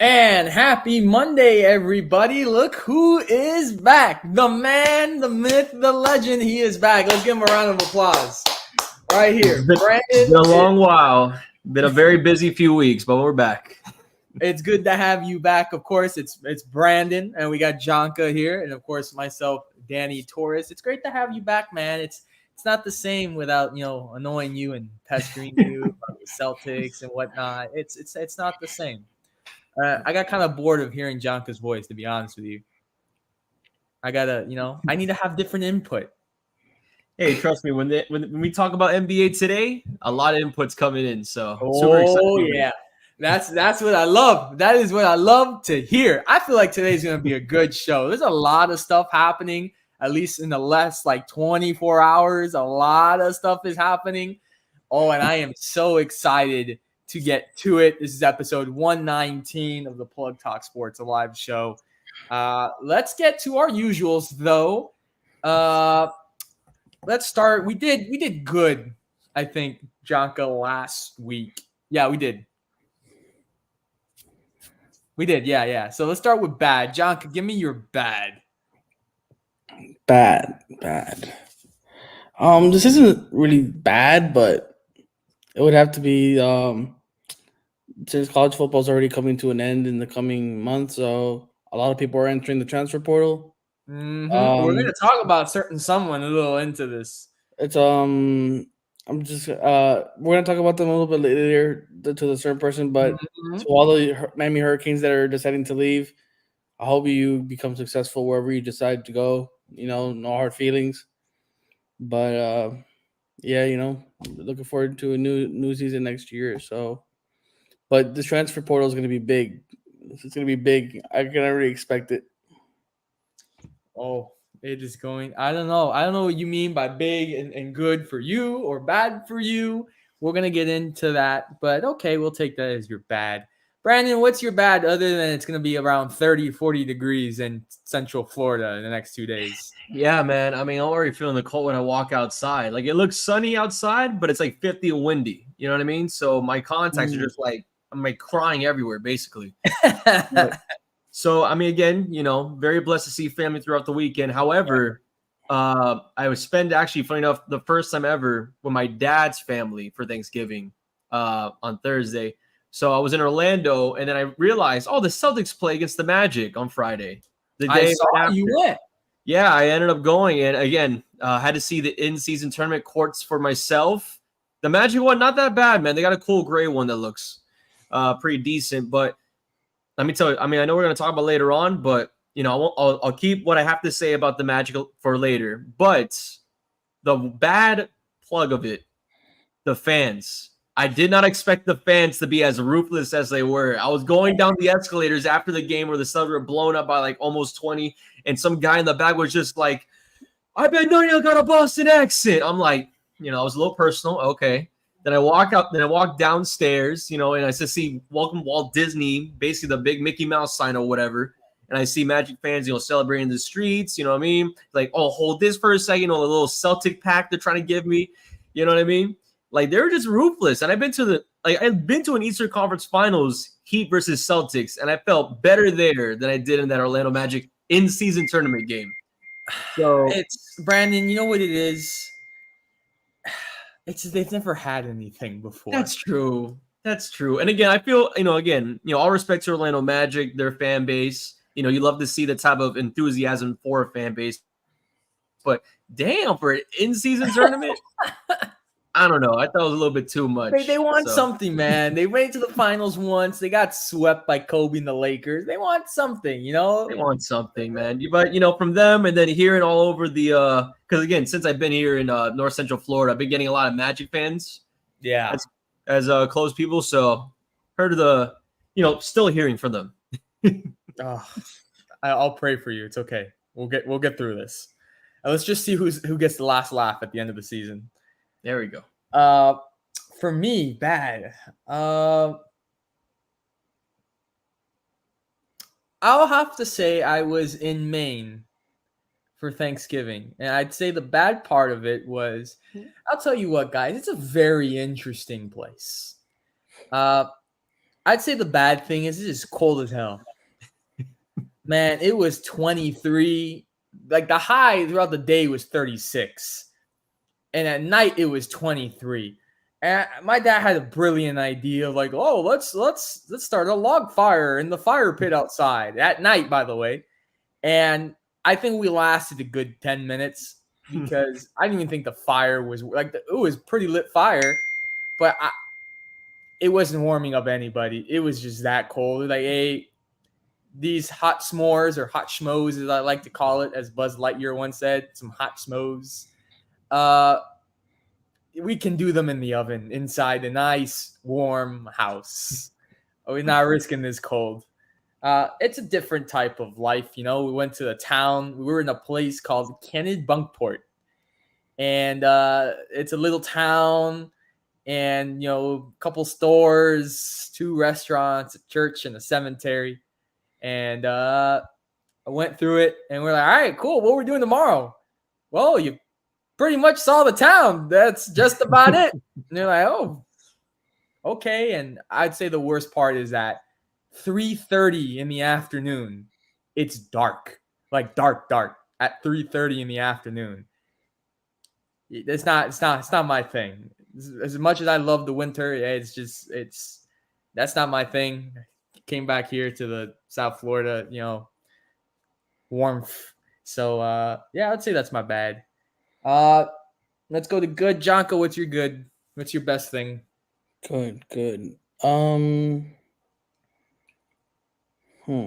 And happy Monday, everybody. Look who is back. The man, the myth, the legend. He is back. Let's give him a round of applause. Right here. It's been a long while. Been a very busy few weeks, but we're back. It's good to have you back. Of course, it's Brandon, and we got Jonka here, and of course myself, Danny Torres. It's great to have you back, man. It's not the same without annoying you and pestering you about the Celtics and whatnot. It's not the same. I got kind of bored of hearing Jonka's voice, to be honest with you. I need to have different input. Hey, trust me, when we talk about NBA today, a lot of inputs coming in. So super excited. Yeah. That's what I love. That is what I love to hear. I feel like today's going to be a good show. There's a lot of stuff happening, at least in the last 24 hours. A lot of stuff is happening. Oh, and I am so excited to get to it. This is episode 119 of the Plug Talk Sports, a live show. Let's get to our usuals, though. Let's start. We did good, I think, Jonka, last week. Yeah, we did. We did, yeah. So let's start with bad. Jonka, give me your bad. Bad. This isn't really bad, but it would have to be since college football is already coming to an end in the coming months, so a lot of people are entering the transfer portal. Mm-hmm. We're going to talk about someone a little into this. It's we're gonna talk about them a little bit later to the certain person, but to all the Miami Hurricanes that are deciding to leave, I hope you become successful wherever you decide to go. No hard feelings, but looking forward to a new season next year. So, but the transfer portal is going to be big. It's going to be big. I can already expect it. Oh. It is going. I don't know what you mean by big and good for you or bad for you. We're going to get into that. But okay, we'll take that as your bad. Brandon, what's your bad other than it's going to be around 30, 40 degrees in Central Florida in the next 2 days? Yeah, man. I mean, I'm already feeling the cold when I walk outside. It looks sunny outside, but it's 50 and windy. You know what I mean? So my contacts are just I'm crying everywhere, basically. So, I mean, again, very blessed to see family throughout the weekend. However, I was funny enough, the first time ever with my dad's family for Thanksgiving on Thursday. So I was in Orlando, and then I realized, the Celtics play against the Magic on Friday. The day I saw you went. Yeah, I ended up going, and again, had to see the in-season tournament courts for myself. The Magic one, not that bad, man. They got a cool gray one that looks pretty decent, but let me tell you, I mean, I know we're going to talk about later on, but, I'll keep what I have to say about the Magic for later. But the bad plug of it, the fans. I did not expect the fans to be as ruthless as they were. I was going down the escalators after the game where the Celtics were blown up by almost 20, and some guy in the back was just like, I bet none of you got a Boston accent. I'm like, I was a little personal. Okay. Then I walk downstairs, and I just see Welcome Walt Disney, basically the big Mickey Mouse sign or whatever. And I see Magic fans, celebrating the streets, you know what I mean? Hold this for a second, a little Celtic pack they're trying to give me. You know what I mean? They were just ruthless. And I've been to an Eastern Conference Finals, Heat versus Celtics, and I felt better there than I did in that Orlando Magic in-season tournament game. So it's Brandon, you know what it is? It's they've never had anything before. That's true. And again, I feel, all respect to Orlando Magic, their fan base. You love to see the type of enthusiasm for a fan base. But damn, for an in-season tournament, I don't know. I thought it was a little bit too much. They want something, man. They went to the finals once. They got swept by Kobe and the Lakers. They want something, They want something, man. But, from them and then hearing all over the because, again, since I've been here in North Central Florida, I've been getting a lot of Magic fans. Yeah. As close people. So heard of the, still hearing from them. I'll pray for you. It's okay. We'll get through this. Let's just see who gets the last laugh at the end of the season. There we go. For me, bad. I'll have to say I was in Maine for Thanksgiving, and I'd say the bad part of it was, I'll tell you what, guys, it's a very interesting place. I'd say the bad thing is it's cold as hell. Man, it was 23. Like the high throughout the day was 36. And at night it was 23. And my dad had a brilliant idea of like, oh, let's start a log fire in the fire pit outside at night, by the way. And I think we lasted a good 10 minutes because I didn't even think the fire was like it was pretty lit fire, but it wasn't warming up anybody. It was just that cold. Like, hey, these hot s'mores or hot schmoes, as I like to call it, as Buzz Lightyear once said, some hot schmoes. We can do them in the oven inside a nice warm house. We're not risking this cold. It's a different type of life, you know. We went to the town. We were in a place called Kennebunkport, and it's a little town, and you know, a couple stores, 2 restaurants, a church, and a cemetery. And I went through it, and we're like, all right, cool. What are we doing tomorrow? Well, you pretty much saw the town. That's just about it. And they're like, oh, okay. And I'd say the worst part is that 3:30 in the afternoon, it's dark, like dark at 3:30 in the afternoon. It's not my thing. As much as I love the winter, that's not my thing. Came back here to the South Florida, you know, warmth. So yeah, I'd say that's my bad. Let's go to good. Jonko, what's your good? What's your best thing? Good. Hmm. I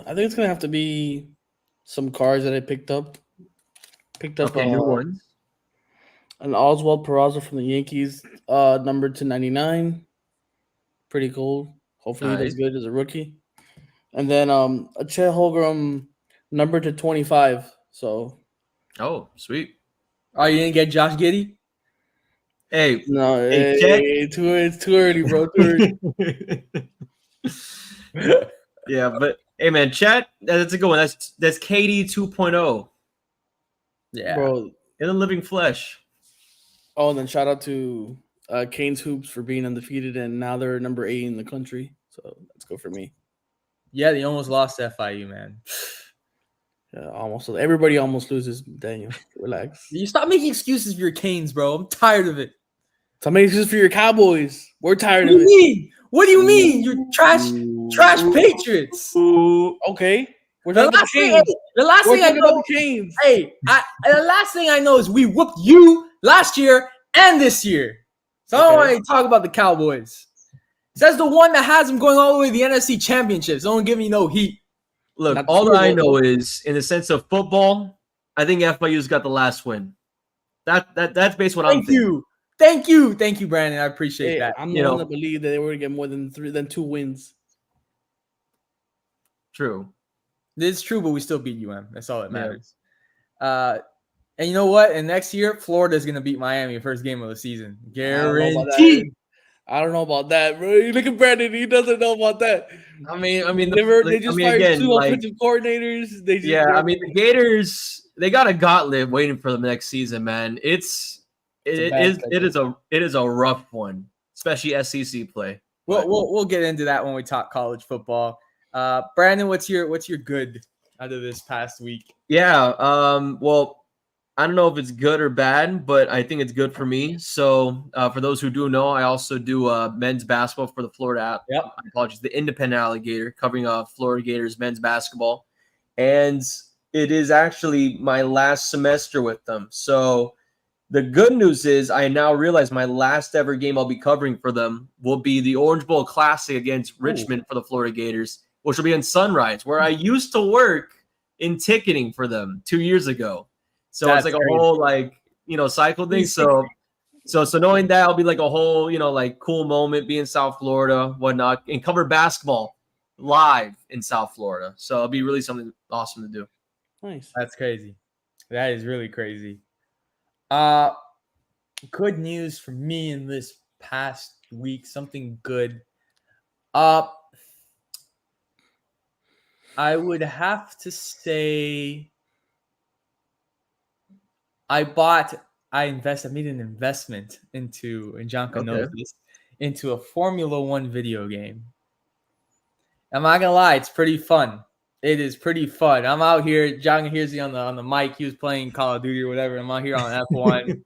think it's gonna have to be some cars that I picked up. Okay, new ones. An Oswald Peraza from the Yankees, numbered to 99. Pretty cool. Hopefully he does Nice. good as a rookie. And then a Chet Holmgren numbered to 25. So Oh, sweet. Oh, you didn't get Josh Giddey? Hey, no, Hey, Chet. it's too early, bro. Too early. Yeah, but hey, man, chat. That's a good one. That's KD 2.0 Yeah. Bro. in the living flesh. Oh, and then shout out to Canes Hoops for being undefeated, and now they're number 8 in the country. So let's go for me. Yeah, they almost lost to FIU, man. Yeah, almost. Everybody almost loses. Daniel, relax. You stop making excuses for your Canes, bro. I'm tired of it. So make excuses for your Cowboys. We're tired What do of you it. mean? What do you mean? You're trash Patriots. Okay. We're The talking about last the thing, Canes. the last We're thing I talking about know, the Canes. hey, the last thing I know is we whooped you last year and this year. So I don't want to talk about the Cowboys. Says the one that has them going all the way to the NFC Championships. Don't give me no heat. Look, Not all Super that I Bowl, know is, in the sense of football, I think FIU's got the last win. That's based on what I'm thinking. Thank you, Brandon. I appreciate that. I'm the one that believed that they were going to get more than 2 wins. True. It's true, but we still beat UM. That's all that matters. Yeah. And you know what? And next year, Florida is going to beat Miami first game of the season. Guaranteed. I don't know about that, bro. You look at Brandon; he doesn't know about that. I mean, they just fired 2 offensive coordinators. The Gators, they got a gauntlet waiting for them next season, man. It is a rough one, especially SEC play. We'll get into that when we talk college football. Brandon, what's your good out of this past week? Yeah. Well, I don't know if it's good or bad, but I think it's good for me. So for those who do know, I also do men's basketball for the Florida. Yep. Apologies, the Independent Alligator, covering Florida Gators men's basketball, and it is actually my last semester with them. So the good news is I now realize my last ever game I'll be covering for them will be the Orange Bowl Classic against Richmond for the Florida Gators, which will be in Sunrise, where I used to work in ticketing for them 2 years ago. So it's like a whole cycle thing. So knowing that I'll be like a whole, cool moment, be in South Florida, whatnot, and cover basketball live in South Florida. So it'll be really something awesome to do. Nice. That's crazy. That is really crazy. Good news for me in this past week, something good. I would have to say I bought I made an investment into, and Jonka knows Okay. this, into a Formula One video game. I'm not gonna lie, it's pretty fun. It is pretty fun. I'm out here. Jonka hears me on the mic. He was playing Call of Duty or whatever. I'm out here on F1,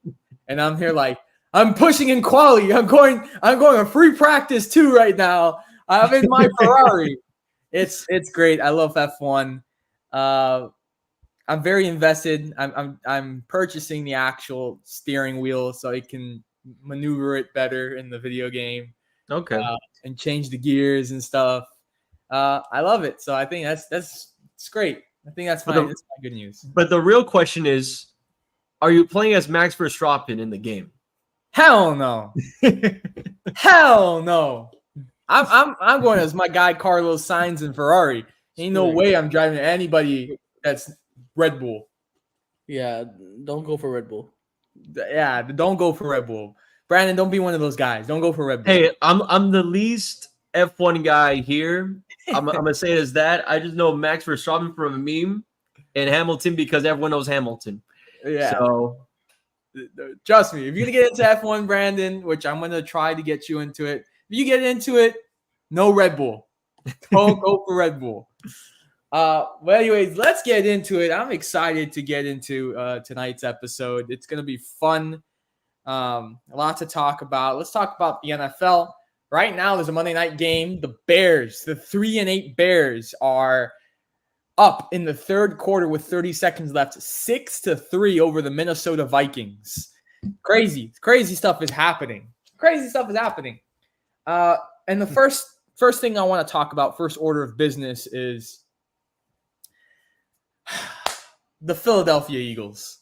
and I'm here like I'm pushing in quality. I'm going a free practice too right now. I'm in my Ferrari. It's great. I love F1. I'm very invested. I'm purchasing the actual steering wheel so I can maneuver it better in the video game, Okay. and change the gears and stuff. I love it. So I think that's it's great. I think that's But my good news. But the real question is, are you playing as Max Verstappen in the game? Hell no. Hell no. I'm going as my guy Carlos Sainz in Ferrari. Ain't no way I'm driving anybody that's Red Bull. Yeah, don't go for Red Bull. Yeah, don't go for Red Bull. Brandon, don't be one of those guys. Don't go for Red Bull. Hey, I'm the least F1 guy here. I'm gonna say it as that. I just know Max Verstappen from a meme, and Hamilton because everyone knows Hamilton. Yeah. So trust me, if you're gonna get into F1, Brandon, which I'm gonna try to get you into it, if you get into it, no Red Bull. Don't go for Red Bull. Well, anyways, let's get into it. I'm excited to get into tonight's episode. It's gonna be fun. A lot to talk about. Let's talk about the NFL. Right now, there's a Monday night game. The Bears, the 3-8 Bears, are up in the third quarter with 30 seconds left, 6-3 over the Minnesota Vikings. Crazy stuff is happening. And the first thing I want to talk about, first order of business, is the Philadelphia Eagles.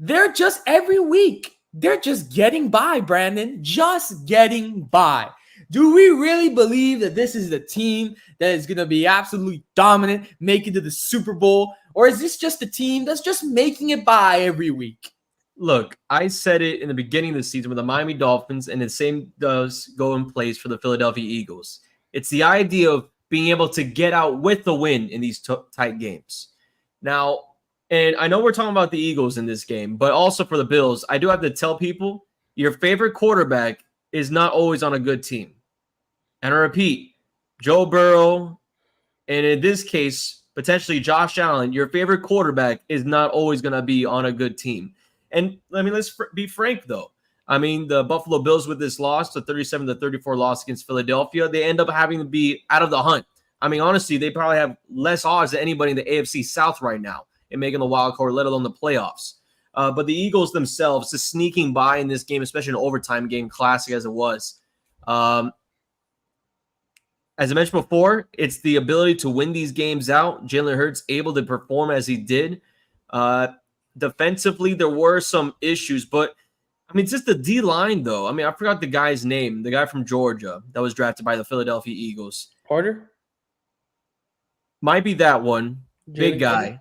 They're just every week, they're just getting by, Brandon. Just getting by. Do we really believe that this is the team that is going to be absolutely dominant, make it to the Super Bowl? Or is this just a team that's just making it by every week? look, I said it in the beginning of the season with the Miami Dolphins, and the same does go in place for the Philadelphia Eagles. It's the idea of being able to get out with the win in these tight games. Now, and I know we're talking about the Eagles in this game, but also for the Bills, I do have to tell people your favorite quarterback is not always on a good team. And I repeat, Joe Burrow, and in this case, potentially Josh Allen, your favorite quarterback is not always going to be on a good team. And I mean, let's be frank, though. I mean, the Buffalo Bills with this loss, the 37-34 loss against Philadelphia, they end up having to be out of the hunt. I mean, honestly, they probably have less odds than anybody in the AFC South right now in making the wild card, let alone the playoffs. But the Eagles themselves, just sneaking by in this game, especially an overtime game, classic as it was. As I mentioned before, it's the ability to win these games out. Jalen Hurts able to perform as he did. Defensively, there were some issues, but I mean, it's just the D-line, though. I mean, I forgot the guy's name, the guy from Georgia that was drafted by the Philadelphia Eagles. Carter? Might be that one. Big guy.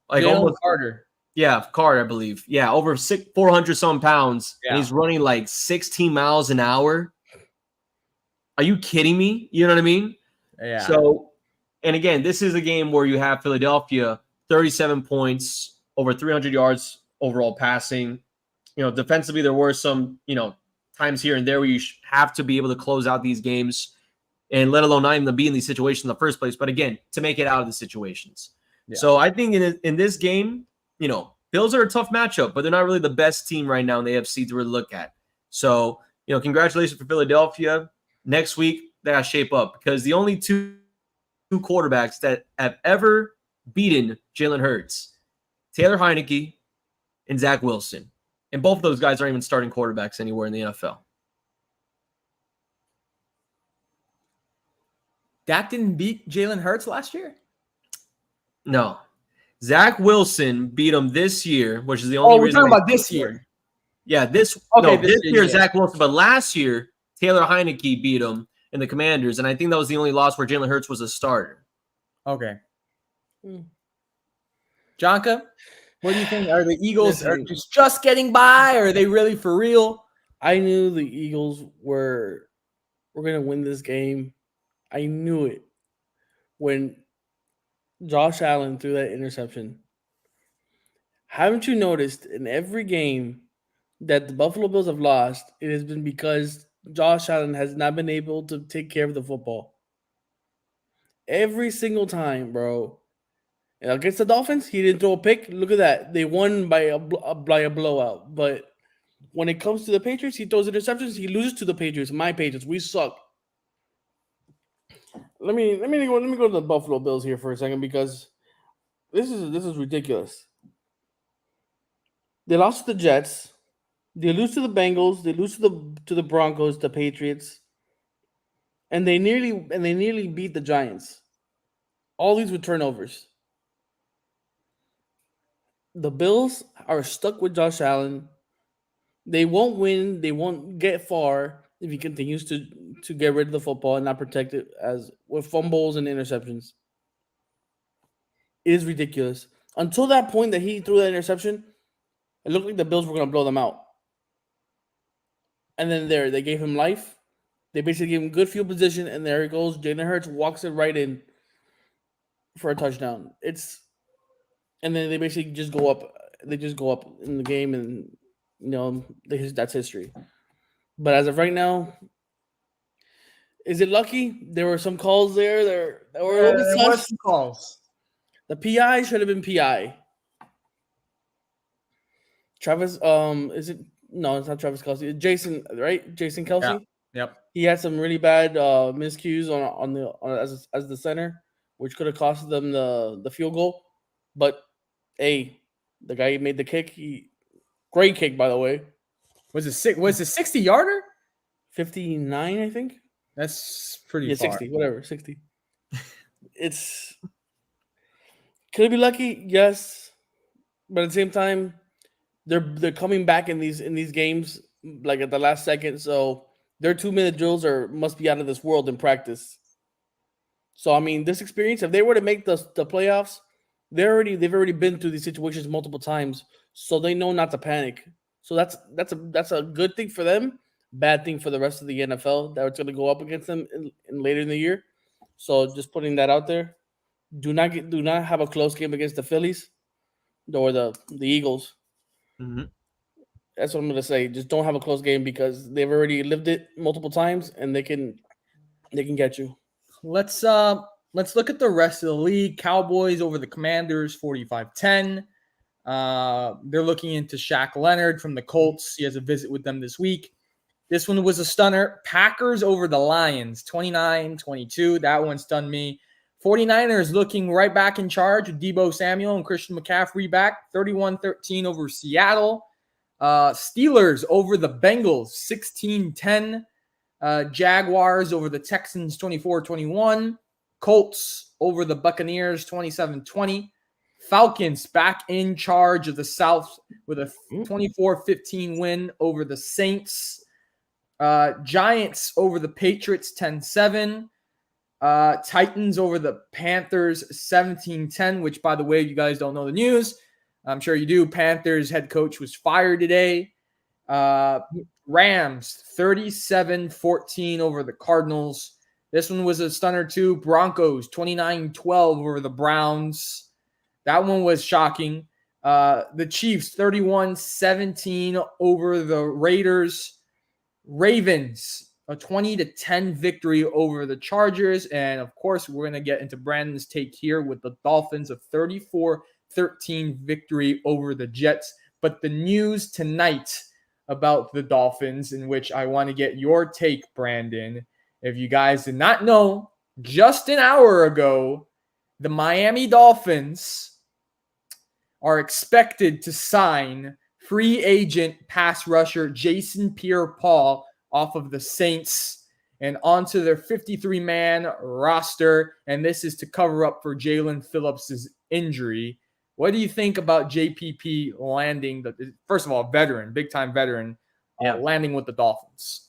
Like Jalen almost Carter. Yeah, Carter, I believe. Yeah, over 400-some pounds. Yeah. And he's running like 16 miles an hour. Are you kidding me? You know what I mean? Yeah. So, and again, this is a game where you have Philadelphia, 37 points, over 300 yards overall passing. You know, defensively, there were some, times here and there where you have to be able to close out these games, and let alone not even to be in these situations in the first place. But again, to make it out of the situations. Yeah. So I think in this game, Bills are a tough matchup, but they're not really the best team right now in the AFC to really look at. So, congratulations for Philadelphia. Next week, they got to shape up, because the only two quarterbacks that have ever beaten Jalen Hurts, Taylor Heineke and Zach Wilson. And both of those guys aren't even starting quarterbacks anywhere in the NFL. Dak didn't beat Jalen Hurts last year? No. Zach Wilson beat him this year, which is the only reason. Oh, we're talking about this year. Yeah, this year, Zach Wilson. But last year, Taylor Heineke beat him in the Commanders, and I think that was the only loss where Jalen Hurts was a starter. Okay. Jonka, what do you think? Are the Eagles just getting by, or are they really for real? I knew the Eagles were going to win this game. I knew it when Josh Allen threw that interception. Haven't you noticed in every game that the Buffalo Bills have lost, it has been because Josh Allen has not been able to take care of the football. Every single time, bro. Against the Dolphins, he didn't throw a pick. Look at that. They won by a blowout. But when it comes to the Patriots, he throws interceptions. He loses to the Patriots. My Patriots, we suck. Let me go to the Buffalo Bills here for a second because this is ridiculous. They lost to the Jets. They lose to the Bengals. They lose to the Broncos, the Patriots, and they nearly beat the Giants. All these with turnovers. The Bills are stuck with Josh Allen. They won't win. They won't get far if he continues to get rid of the football and not protect it as with fumbles and interceptions. It is ridiculous. Until that point that he threw that interception, it looked like the Bills were going to blow them out. And then they gave him life. They basically gave him good field position, and there he goes. Jalen Hurts walks it right in for a touchdown. And then they basically just go up. They just go up in the game, and that's history. But as of right now, is it lucky? There were some calls there that were a little bit There sus. was some calls. The PI should have been PI. Travis, is it? No, it's not Travis Kelsey. It's Jason, right? Jason Kelsey. Yeah. Yep. He had some really bad miscues as the center, which could have cost them the field goal. But hey, the guy who made the kick, great kick by the way. Was it 60-yarder? 59, I think. That's pretty far. 60, whatever, 60. It's could it be lucky? Yes, but at the same time, they're coming back in these games like at the last second, so their 2-minute drills must be out of this world in practice. So I mean, this experience, if they were to make the playoffs, they've already been through these situations multiple times, so they know not to panic. So that's a good thing for them. Bad thing for the rest of the NFL that it's going to go up against them in later in the year. So just putting that out there. Do not have a close game against the Phillies or the Eagles. Mm-hmm. That's what I'm going to say. Just don't have a close game because they've already lived it multiple times and they can get you. Let's look at the rest of the league. Cowboys over the Commanders 45-10. They're looking into Shaq Leonard from the Colts. He has a visit with them this week. This one was a stunner. Packers over the Lions 29-22. That one stunned me. 49ers looking right back in charge with Deebo Samuel and Christian McCaffrey back 31-13 over Seattle. Steelers over the Bengals 16-10. Jaguars over the Texans 24-21. Colts over the Buccaneers 27-20. Falcons back in charge of the South with a 24-15 win over the Saints. Giants over the Patriots 10-7. Titans over the Panthers 17-10, which, by the way, you guys don't know the news. I'm sure you do. Panthers head coach was fired today. Rams 37-14 over the Cardinals. This one was a stunner too. Broncos 29-12 over the Browns. That one was shocking. The Chiefs 31-17 over the Raiders. Ravens, a 20-10 victory over the Chargers. And, of course, we're going to get into Brandon's take here with the Dolphins, a 34-13 victory over the Jets. But the news tonight about the Dolphins, in which I want to get your take, Brandon. If you guys did not know, just an hour ago, the Miami Dolphins are expected to sign free agent pass rusher Jason Pierre-Paul off of the Saints and onto their 53-man roster. And this is to cover up for Jalen Phillips' injury. What do you think about JPP landing, first of all, veteran, big-time veteran, landing with the Dolphins?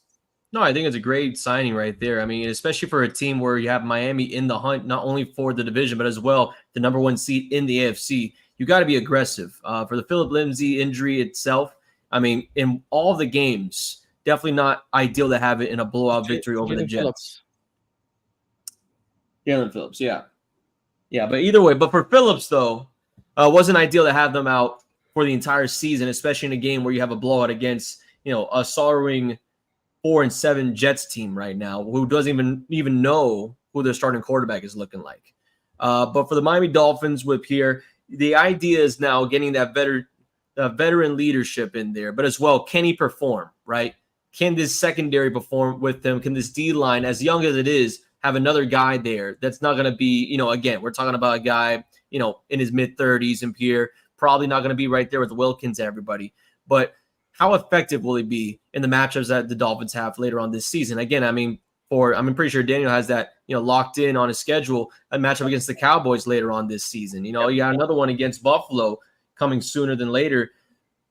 No, I think it's a great signing right there. I mean, especially for a team where you have Miami in the hunt, not only for the division, but as well the number one seed in the AFC. You got to be aggressive. For the Philip Lindsay injury itself, I mean, in all the games, definitely not ideal to have it in a blowout victory over the Jets. Jalen Phillips, yeah. Yeah, but either way, but for Phillips, though, wasn't ideal to have them out for the entire season, especially in a game where you have a blowout against, a sorrowing 4-7 Jets team right now, who doesn't even know who their starting quarterback is looking like. But for the Miami Dolphins whip here, the idea is now getting that veteran leadership in there, but as well, can he perform, right? Can this secondary perform with them? Can this D-line, as young as it is, have another guy there that's not going to be, again, we're talking about a guy, in his mid-30s and Pierre, probably not going to be right there with Wilkins and everybody. But how effective will he be in the matchups that the Dolphins have later on this season? Again, I'm pretty sure Daniel has that, locked in on his schedule, a matchup against the Cowboys later on this season. You got another one against Buffalo coming sooner than later.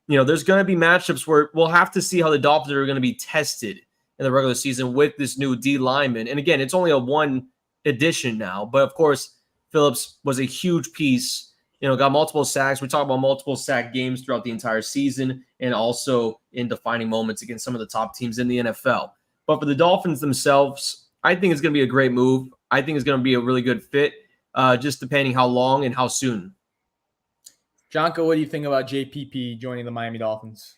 There's going to be matchups where we'll have to see how the Dolphins are going to be tested in the regular season with this new D lineman. And again, it's only a one edition now, but of course, Phillips was a huge piece, got multiple sacks. We talk about multiple sack games throughout the entire season and also in defining moments against some of the top teams in the NFL. But for the Dolphins themselves, I think it's going to be a great move. I think it's going to be a really good fit, just depending how long and how soon. Jonko, what do you think about JPP joining the Miami Dolphins?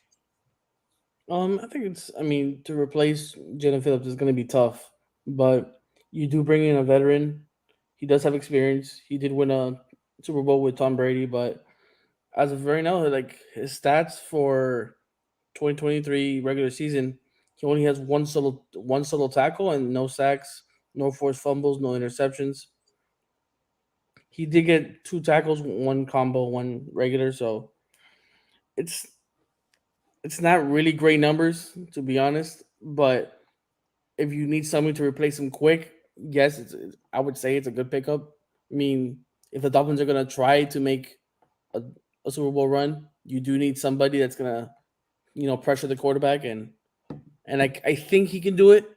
I think to replace Jalen Phillips is going to be tough, but you do bring in a veteran. He does have experience. He did win a Super Bowl with Tom Brady, but as of right now, like his stats for 2023 regular season, he only has one solo tackle and no sacks, no forced fumbles, no interceptions. He did get 2 tackles, 1 combo, 1 regular, so it's not really great numbers, to be honest, but if you need somebody to replace him quick, yes, I would say it's a good pickup. I mean, if the Dolphins are going to try to make a Super Bowl run, you do need somebody that's going to, pressure the quarterback, and I think he can do it.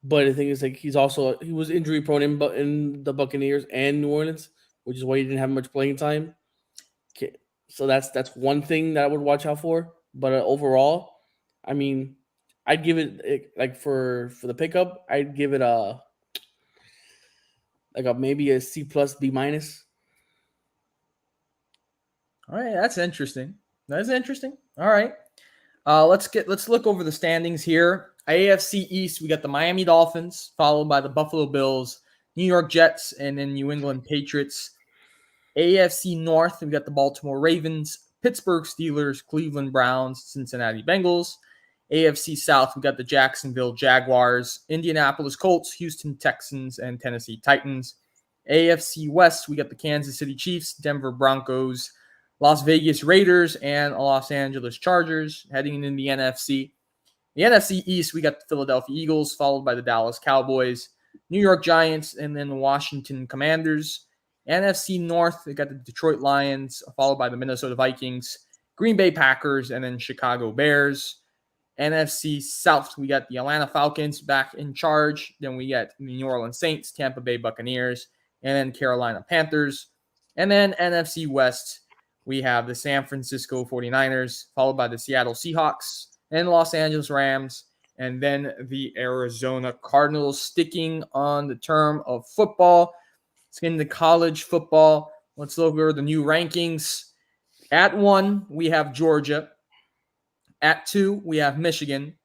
But the thing is, like, he was injury prone in the Buccaneers and New Orleans, which is why he didn't have much playing time. Okay. So that's one thing that I would watch out for. But overall, I mean, I'd give it like for the pickup, I'd give it maybe a C plus B minus. All right, that's interesting. That's interesting. All right, let's look over the standings here. AFC East, we got the Miami Dolphins, followed by the Buffalo Bills, New York Jets, and then New England Patriots. AFC North, we got the Baltimore Ravens, Pittsburgh Steelers, Cleveland Browns, Cincinnati Bengals. AFC South, we got the Jacksonville Jaguars, Indianapolis Colts, Houston Texans, and Tennessee Titans. AFC West, we got the Kansas City Chiefs, Denver Broncos, Las Vegas Raiders, and Los Angeles Chargers. Heading into the NFC. The NFC East, we got the Philadelphia Eagles, followed by the Dallas Cowboys, New York Giants, and then the Washington Commanders. NFC North, we got the Detroit Lions, followed by the Minnesota Vikings, Green Bay Packers, and then Chicago Bears. NFC South, we got the Atlanta Falcons back in charge. Then we got the New Orleans Saints, Tampa Bay Buccaneers, and then Carolina Panthers. And then NFC West, we have the San Francisco 49ers, followed by the Seattle Seahawks and Los Angeles Rams, and then the Arizona Cardinals. Sticking on the term of football, let's get into college football. Let's look over the new rankings. At 1, we have Georgia. At 2, we have Michigan.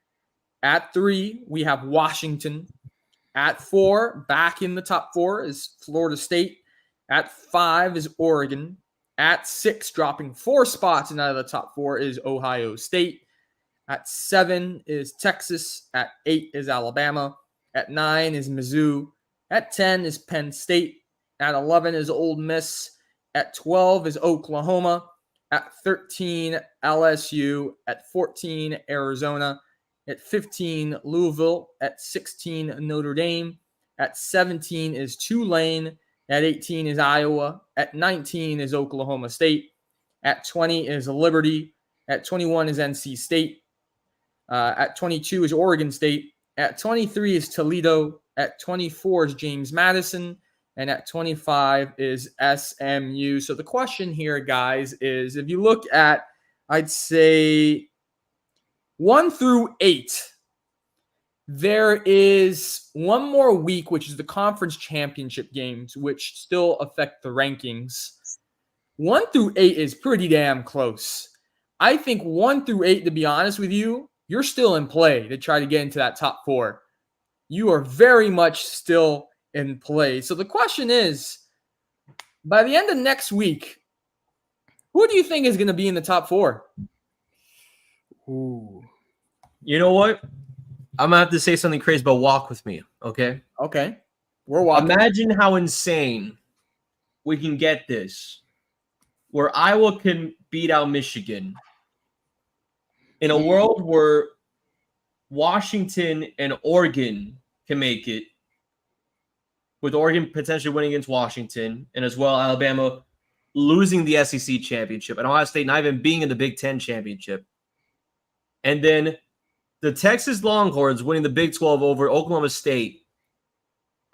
At 3, we have Washington. At 4, back in the top 4 is Florida State. At 5 is Oregon. At 6, dropping 4 spots and out of the top 4 is Ohio State. At 7 is Texas. At 8 is Alabama. At 9 is Mizzou. At 10 is Penn State. At 11 is Ole Miss. At 12 is Oklahoma. At 13, LSU. At 14, Arizona. At 15, Louisville. At 16, Notre Dame. At 17 is Tulane. At 18 is Iowa. At 19 is Oklahoma State. At 20 is Liberty. At 21 is NC State. At 22 is Oregon State. At 23 is Toledo. At 24 is James Madison. And at 25 is SMU. So the question here, guys, is if you look at, I'd say, 1 through 8, there is one more week, which is the conference championship games, which still affect the rankings. 1 through 8 is pretty damn close. I think 1 through 8, to be honest with you, you're still in play to try to get into that top 4. You are very much still in play. So the question is, by the end of next week, who do you think is going to be in the top 4? Ooh. You know what? I'm gonna have to say something crazy, but walk with me, okay? Okay. We're walking. Imagine how insane we can get this, where Iowa can beat out Michigan in a world where Washington and Oregon can make it, with Oregon potentially winning against Washington, and as well Alabama losing the SEC championship, and Ohio State not even being in the Big Ten championship. And then the Texas Longhorns winning the Big 12 over Oklahoma State.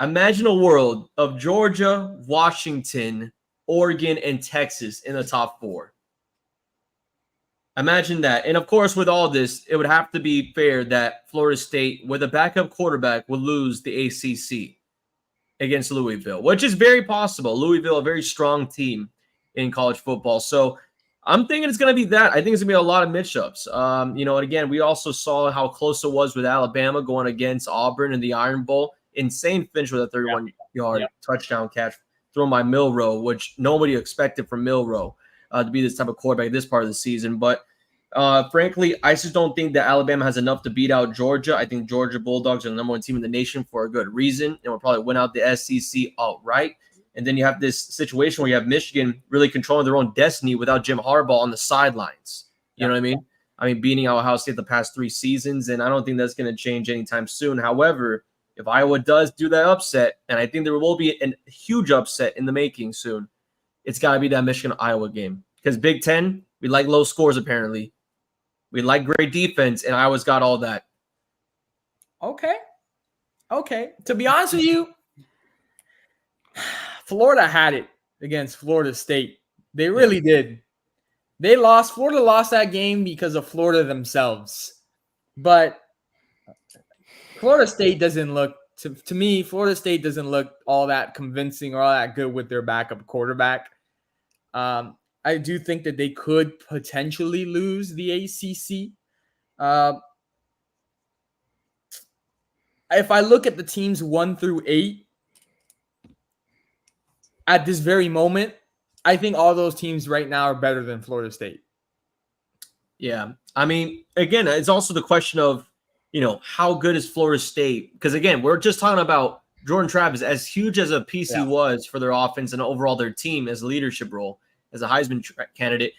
Imagine a world of Georgia, Washington, Oregon, and Texas in the top 4. Imagine that. And of course, with all this, it would have to be fair that Florida State, with a backup quarterback, would lose the ACC against Louisville, which is very possible. Louisville, a very strong team in college football. So I'm thinking it's going to be that. I think it's going to be a lot of matchups. And again, we also saw how close it was with Alabama going against Auburn in the Iron Bowl. Insane finish with a 31-yard touchdown catch thrown by Milroe, which nobody expected from Milroe to be this type of quarterback this part of the season. But frankly, I just don't think that Alabama has enough to beat out Georgia. I think Georgia Bulldogs are the number 1 team in the nation for a good reason, and will probably win out the SEC outright. And then you have this situation where you have Michigan really controlling their own destiny without Jim Harbaugh on the sidelines. You know what I mean? I mean, beating Ohio State the past 3 seasons, and I don't think that's going to change anytime soon. However, if Iowa does do that upset, and I think there will be a huge upset in the making soon, it's got to be that Michigan-Iowa game. Because Big Ten, we like low scores apparently. We like great defense, and Iowa's got all that. Okay. To be honest with you, Florida had it against Florida State. They really did. Florida lost that game because of Florida themselves. But Florida State doesn't look, to me, Florida State doesn't look all that convincing or all that good with their backup quarterback. I do think that they could potentially lose the ACC. If I look at the teams 1 through 8 at this very moment, I think all those teams right now are better than Florida State. Yeah. I mean, again, it's also the question of, how good is Florida State? Because, again, we're just talking about Jordan Travis, as huge as a piece he was for their offense and overall their team as a leadership role, as a Heisman candidate.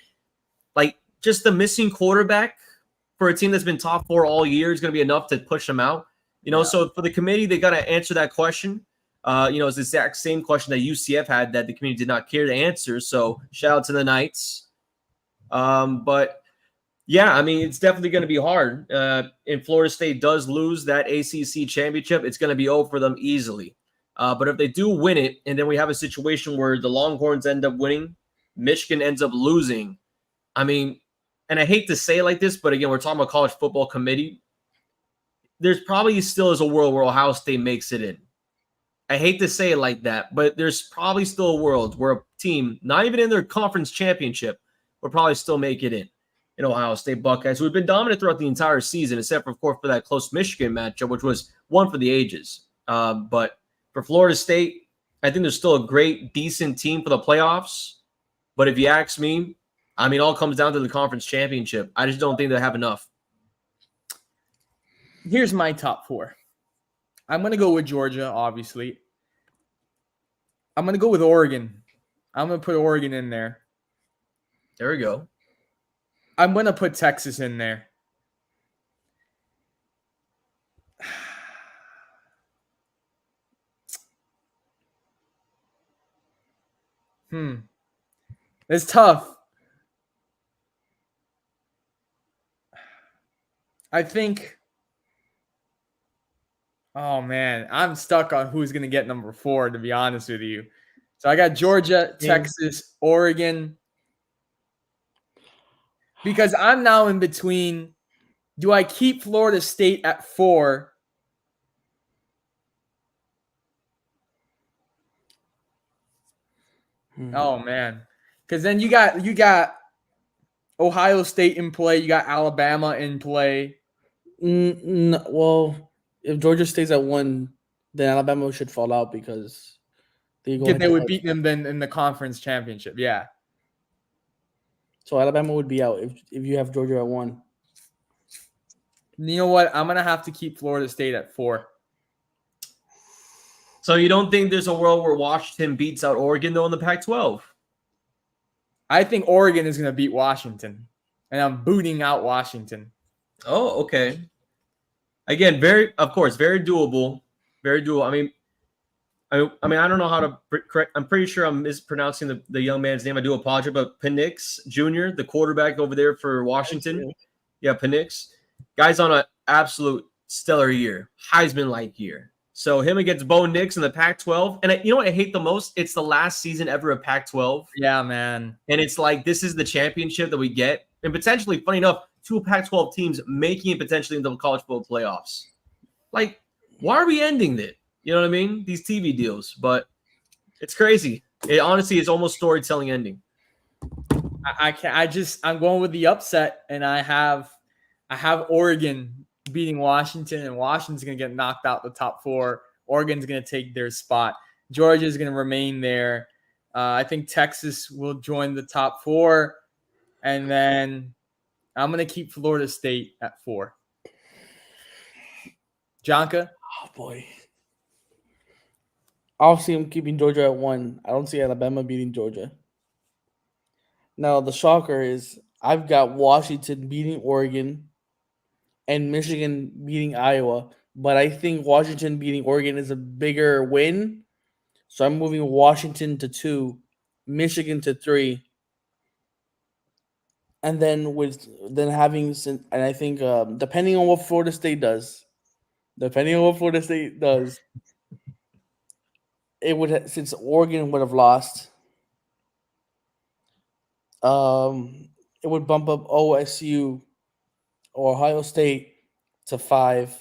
Like, just the missing quarterback for a team that's been top 4 all year is going to be enough to push them out. So for the committee, they got to answer that question. It's the exact same question that UCF had that the committee did not care to answer. So shout out to the Knights. But yeah, I mean, it's definitely going to be hard. If Florida State does lose that ACC championship, it's going to be over for them easily. But if they do win it, and then we have a situation where the Longhorns end up winning, Michigan ends up losing. I mean, and I hate to say it like this, but again, we're talking about college football committee. There's probably still is a world where Ohio State makes it in. I hate to say it like that, but there's probably still a world where a team, not even in their conference championship, will probably still make it in Ohio State Buckeyes, who have been dominant throughout the entire season, except for, of course, for that close Michigan matchup, which was one for the ages. But for Florida State, I think there's still a great, decent team for the playoffs. But if you ask me, I mean, it all comes down to the conference championship. I just don't think they have enough. Here's my top 4. I'm going to go with Georgia, obviously. I'm going to go with Oregon. I'm going to put Oregon in there. There we go. I'm going to put Texas in there. It's tough. I think, oh man, I'm stuck on who's going to get number 4, to be honest with you. So I got Georgia, Texas, Oregon. Because I'm now in between, do I keep Florida State at 4? Oh man. Because then you got Ohio State in play. You got Alabama in play. Well, if Georgia stays at 1, then Alabama should fall out because they go If they into would beat them then in the conference championship. Yeah. so Alabama would be out if you have Georgia at 1. You know what? I'm gonna have to keep Florida State at 4. So you don't think there's a world where Washington beats out Oregon though in the Pac-12? I think Oregon is gonna beat Washington, and I'm booting out Washington. Oh, okay. Again, very doable. Very doable. I mean, I don't know how to correct. I'm pretty sure I'm mispronouncing the young man's name. I do apologize, but Penix Jr., the quarterback over there for Washington. Yeah, Penix. Guy's on an absolute stellar year, Heisman-like year. So him against Bo Nix in the Pac-12. And you know what I hate the most? It's the last season ever of Pac-12. Yeah, man. And it's like, this is the championship that we get. And potentially, funny enough, 2 Pac-12 teams making it potentially into the college football playoffs. Like, why are we ending it? You know what I mean? These TV deals. But it's crazy. It honestly is almost storytelling ending. I can't. I'm going with the upset, and I have Oregon beating Washington, and Washington's going to get knocked out the top 4. Oregon's going to take their spot. Georgia's going to remain there. I think Texas will join the top 4, and then I'm going to keep Florida State at 4. Jonka? Oh boy. I'll see him keeping Georgia at 1. I don't see Alabama beating Georgia. Now the shocker is I've got Washington beating Oregon and Michigan beating Iowa, but I think Washington beating Oregon is a bigger win. So I'm moving Washington to 2, Michigan to 3, and then and I think depending on what Florida State does, it would since Oregon would have lost, it would bump up OSU or Ohio State to 5.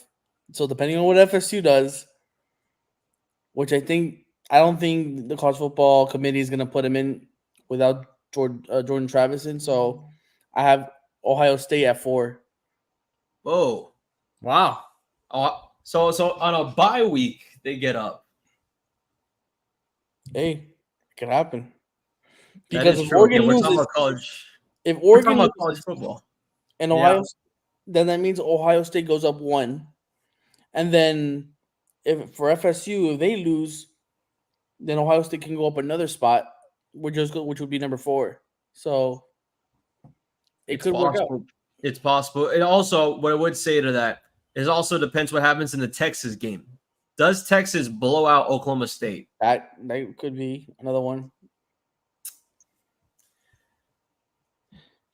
So depending on what FSU does, which I don't think the college football committee is going to put him in without Jordan Travis in. So I have Ohio State at 4. Whoa. Wow. So on a bye week, they get up. Hey, it could happen. Because if Oregon loses, if Oregon loses college football, and Ohio, then that means Ohio State goes up 1, and then if for FSU if they lose, then Ohio State can go up another spot, which would be number 4. So it could work out. It's possible. And also, what I would say to that is also depends what happens in the Texas game. Does Texas blow out Oklahoma State? That could be another one.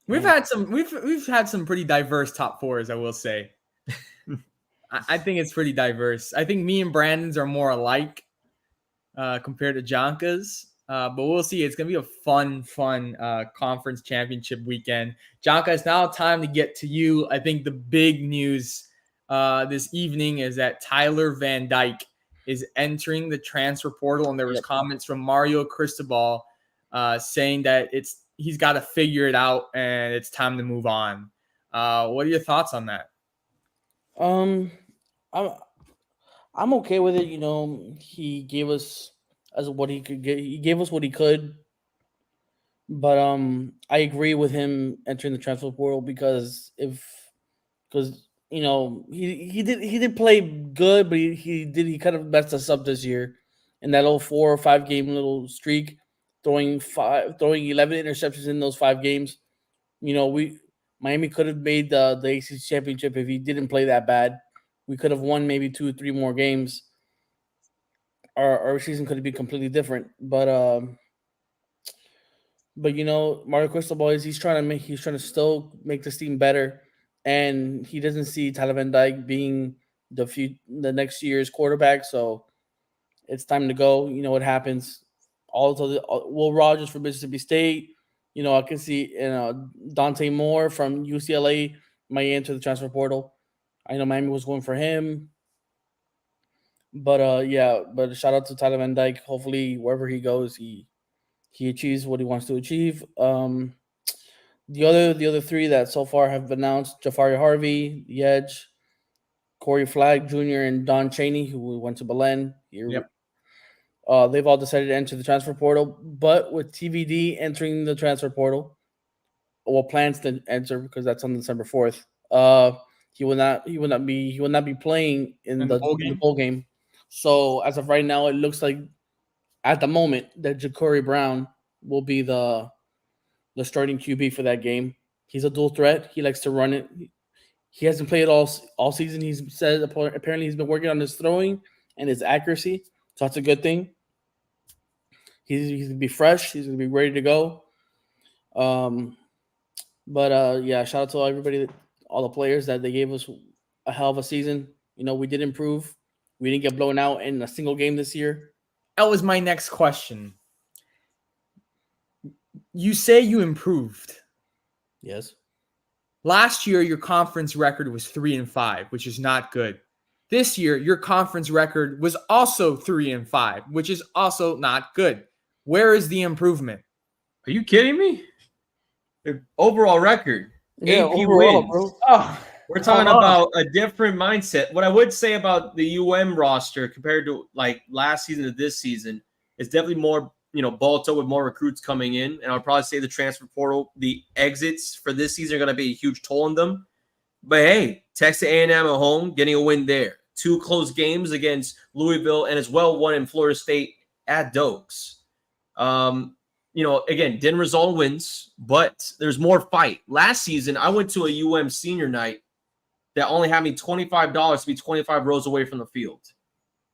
We've had some pretty diverse top 4s, I will say. I think it's pretty diverse. I think me and Brandon's are more alike compared to Jonka's. But we'll see. It's going to be a fun conference championship weekend. Jonka, it's now time to get to you. I think the big news this evening is that Tyler Van Dyke is entering the transfer portal, and there was comments from Mario Cristobal saying that he's got to figure it out and it's time to move on. What are your thoughts on that? I'm okay with it. You know, he gave us as what he could get. He gave us what he could. But I agree with him entering the transfer portal because you know he did play good, but he kind of messed us up this year in that little 4 or 5 game little streak, throwing 11 interceptions in those 5 games. You know, Miami could have made the ACC championship if he didn't play that bad. We could have won maybe 2 or 3 more games. Our season could have been completely different, but you know, Mario Cristobal he's trying to still make this team better, and he doesn't see Tyler Van Dyke being the next year's quarterback. So it's time to go. You know what happens. Will Rogers for Mississippi State. You know, I can see Dante Moore from UCLA might enter the transfer portal. I know Miami was going for him. But but shout out to Tyler Van Dyke. Hopefully, wherever he goes, he he achieves what he wants to achieve. The other three that so far have announced: Jafari Harvey, the Edge, Corey Flagg Jr., and Don Chaney, who went to Belen. Yep. They've all decided to enter the transfer portal, but with TVD entering the transfer portal, plans to enter because that's on December 4th. He will not be playing in the bowl game. So as of right now, it looks like at the moment that Ja'Cory Brown will be the starting QB for that game. He's a dual threat. He likes to run it. He hasn't played all season. He's said apparently he's been working on his throwing and his accuracy, so that's a good thing. He's gonna be fresh. He's gonna be ready to go. Yeah, shout out to everybody, all the players that they gave us a hell of a season. We did improve. We didn't get blown out in a single game this year. That was my next question. You say you improved. Yes. Last year, your conference record was 3-5, which is not good. This year, your conference record was also 3-5, which is also not good. Where is the improvement? Are you kidding me? The overall record, yeah, AP overall, wins. bro. Oh, We're talking about a different mindset. What I would say about the roster compared to like last season to this season is definitely more, bulked up with more recruits coming in. And I'll probably say the transfer portal, the exits for this season are going to be a huge toll on them. But hey, Texas A&M at home, getting a win there. 2 close games against Louisville and as well one in Florida State at Dokes. Again, didn't result in wins, but there's more fight. Last season, I went to a senior night that only had me $25 to be 25 rows away from the field.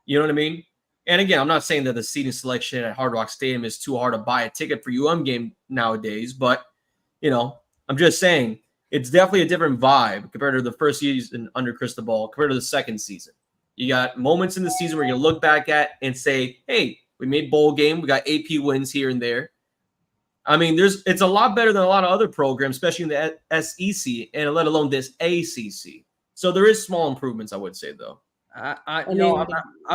You know what I mean? And again, I'm not saying that the seating selection at Hard Rock Stadium is too hard to buy a ticket for game nowadays, but, I'm just saying it's definitely a different vibe compared to the first season under Cristobal compared to the second season. You got moments in the season where you look back at and say, hey, we made bowl game. We got AP wins here and there. I mean, it's a lot better than a lot of other programs, especially in the SEC and let alone this ACC. So there is small improvements, I would say, though. I'm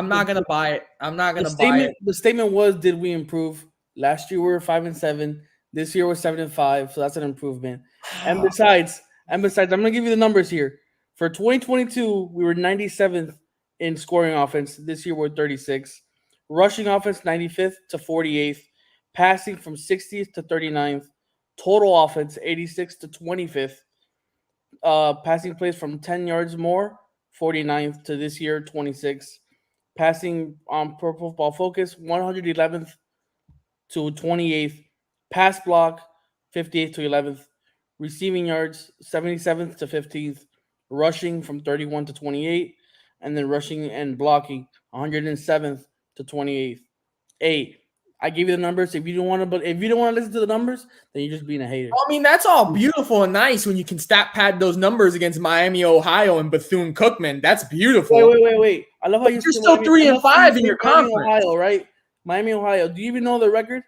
not gonna buy it. I'm not gonna buy it. The statement was, did we improve? Last year we were 5-7. This year we're 7-5, so that's an improvement. And besides, I'm gonna give you the numbers here. For 2022, we were 97th in scoring offense. This year we're 36th. Rushing offense 95th to 48th. Passing from 60th to 39th. Total offense 86th to 25th. Passing plays from 10 yards more, 49th to this year 26th. Passing on Pro Football Focus 111th to 28th. Pass block 58th to 11th. Receiving yards 77th to 15th. Rushing from 31 to 28, and then rushing and blocking 107th to 28th. I gave you the numbers. If you don't want to listen to the numbers, then you're just being a hater. I mean, that's all beautiful and nice when you can stat pad those numbers against Miami, Ohio, and Bethune-Cookman. That's beautiful. Wait. I love how you're still 3-5 in your conference. Ohio, right? Miami, Ohio. Do you even know the record?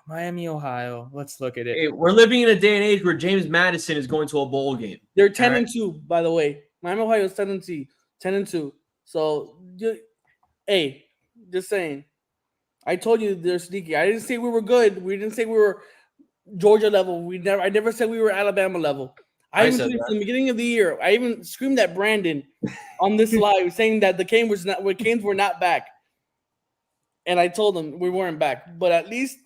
Miami, Ohio. Let's look at it. Hey, we're living in a day and age where James Madison is going to a bowl game. They're 10-2, by the way. Miami, Ohio is 10-2. So, just saying. I told you they're sneaky. I didn't say we were good. We didn't say we were Georgia level. I never said we were Alabama level. I even said from the beginning of the year. I even screamed at Brandon on this live saying that the Canes were not back. And I told him we weren't back. But at least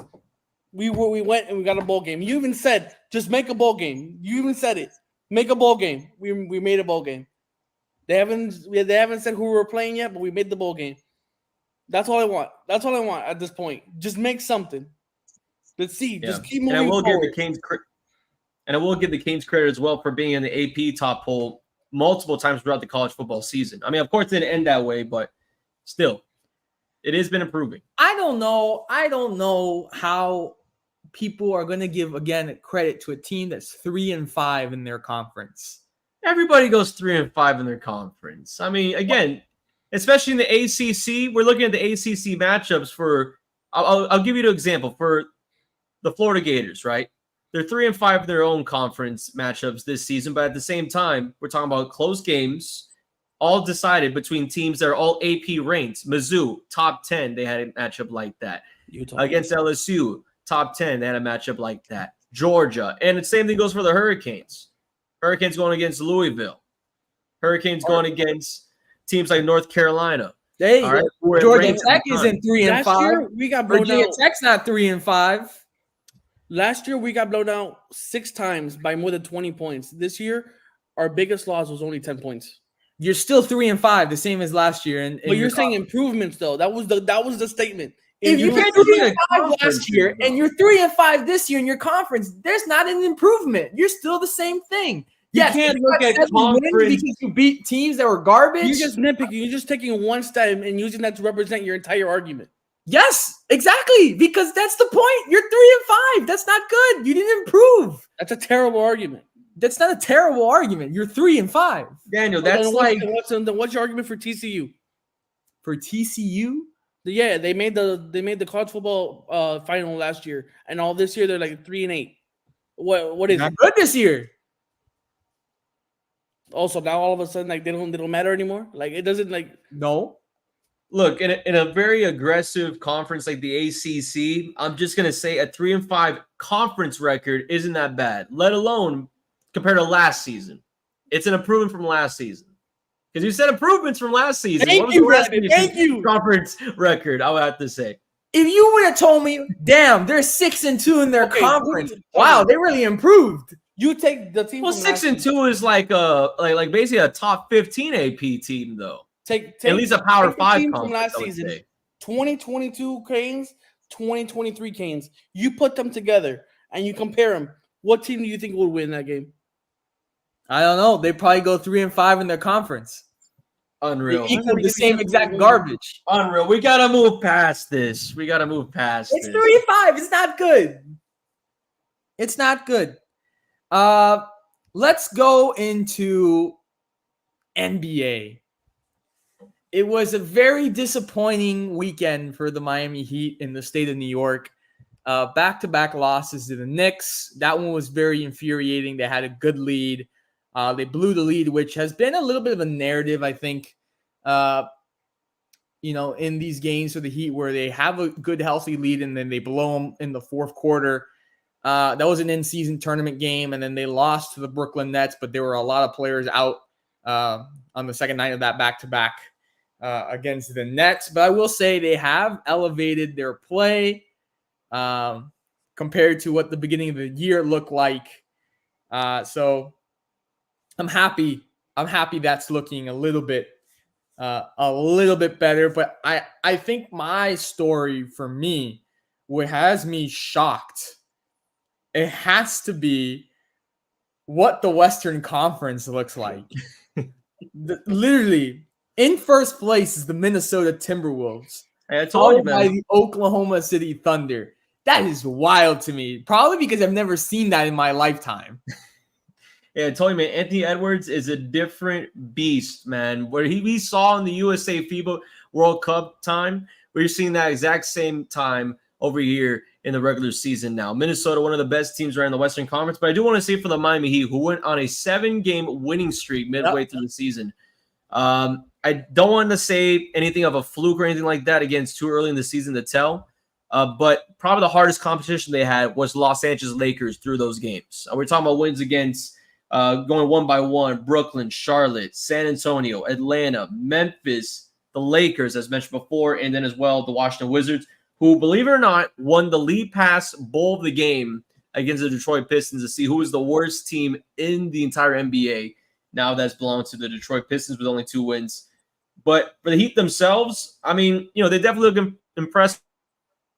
we went and we got a bowl game. You even said just make a bowl game. You even said it. Make a bowl game. We made a bowl game. They haven't said who we were playing yet, but we made the bowl game. That's all I want. That's all I want at this point. Just make something. Let's see. Yeah. Just keep moving forward. I will give the Canes credit as well for being in the AP top poll multiple times throughout the college football season. I mean, of course, it didn't end that way, but still, it has been improving. I don't know how people are going to give, again, credit to a team that's 3-5 in their conference. Everybody goes 3-5 in their conference. I mean, again, especially in the ACC, we're looking at the ACC matchups for. I'll give you an example for the Florida Gators, right? They're 3-5 in their own conference matchups this season, but at the same time, we're talking about close games, all decided between teams that are all AP ranked. Mizzou, top 10, they had a matchup like that. Utah. Against LSU, top 10, they had a matchup like that. Georgia. And the same thing goes for the Hurricanes. Hurricanes going against Louisville. Hurricanes going against teams like North Carolina. Hey, all right, Georgia Tech isn't 3-5. Last year we got blown Virginia out. Tech's not 3-5. Last year we got blown out 6 times by more than 20 points. This year, our biggest loss was only 10 points. You're still 3-5, the same as last year. But you're saying improvements, though. That was the statement. If you're 3-5 last year and you're 3-5 this year in your conference, there's not an improvement. You're still the same thing. You can't look at conference because you beat teams that were garbage. You're just nitpicking. You're just taking one stat and using that to represent your entire argument. Yes, exactly. Because that's the point. You're 3-5. That's not good. You didn't improve. That's a terrible argument. That's not a terrible argument. You're 3-5. Daniel, that's what's your argument for TCU? For TCU? Yeah, they made the college football final last year, and all this year they're like 3-8. What is not good this year? Also, now all of a sudden, like they don't matter anymore. Like it doesn't like no. Look, in a very aggressive conference like the ACC, I'm just gonna say a 3-5 conference record isn't that bad. Let alone compared to last season, it's an improvement from last season. Because you said improvements from last season. Thank you. Conference record, I would have to say. If you would have told me, damn, they're 6-2 in their conference. Wow, they really improved. You take the team. Well, 6-2 is like basically a top 15 AP team, though. Take at least a Power 5 from last season. 2022 Canes, 2023 Canes. You put them together and you compare them. What team do you think would win that game? I don't know. They probably go 3-5 in their conference. Unreal. They equal the same exact garbage. Unreal. We gotta move past this. It's 3-5. It's not good. It's not good. Let's go into NBA. It was a very disappointing weekend for the Miami Heat in the state of New York. Back-to-back losses to the Knicks. That one was very infuriating. They had a good lead. They blew the lead, which has been a little bit of a narrative, I think, in these games for the Heat where they have a good, healthy lead and then they blow them in the fourth quarter. That was an in-season tournament game, and then they lost to the Brooklyn Nets, but there were a lot of players out on the second night of that back-to-back against the Nets. But I will say they have elevated their play compared to what the beginning of the year looked like. So I'm happy. I'm happy that's looking a little bit better. But I think my story for me, what has me shocked, it has to be what the Western Conference looks like. Literally, in first place is the Minnesota Timberwolves. I told you, man. By the Oklahoma City Thunder. That is wild to me. Probably because I've never seen that in my lifetime. Yeah, I told you, man. Anthony Edwards is a different beast, man. Where we saw in the USA FIBA World Cup time, we're seeing that exact same time over here in the regular season now. Minnesota, one of the best teams right in the Western Conference. But I do want to say for the Miami Heat, who went on a 7-game winning streak midway through the season. I don't want to say anything of a fluke or anything like that. Again, it's too early in the season to tell. But probably the hardest competition they had was Los Angeles Lakers through those games. We're talking about wins against going one by one, Brooklyn, Charlotte, San Antonio, Atlanta, Memphis, the Lakers, as mentioned before, and then as well the Washington Wizards, who, believe it or not, won the League Pass Bowl of the game against the Detroit Pistons to see who is the worst team in the entire NBA. Now that's belonged to the Detroit Pistons with only 2 wins. But for the Heat themselves, I mean, they definitely look impressive,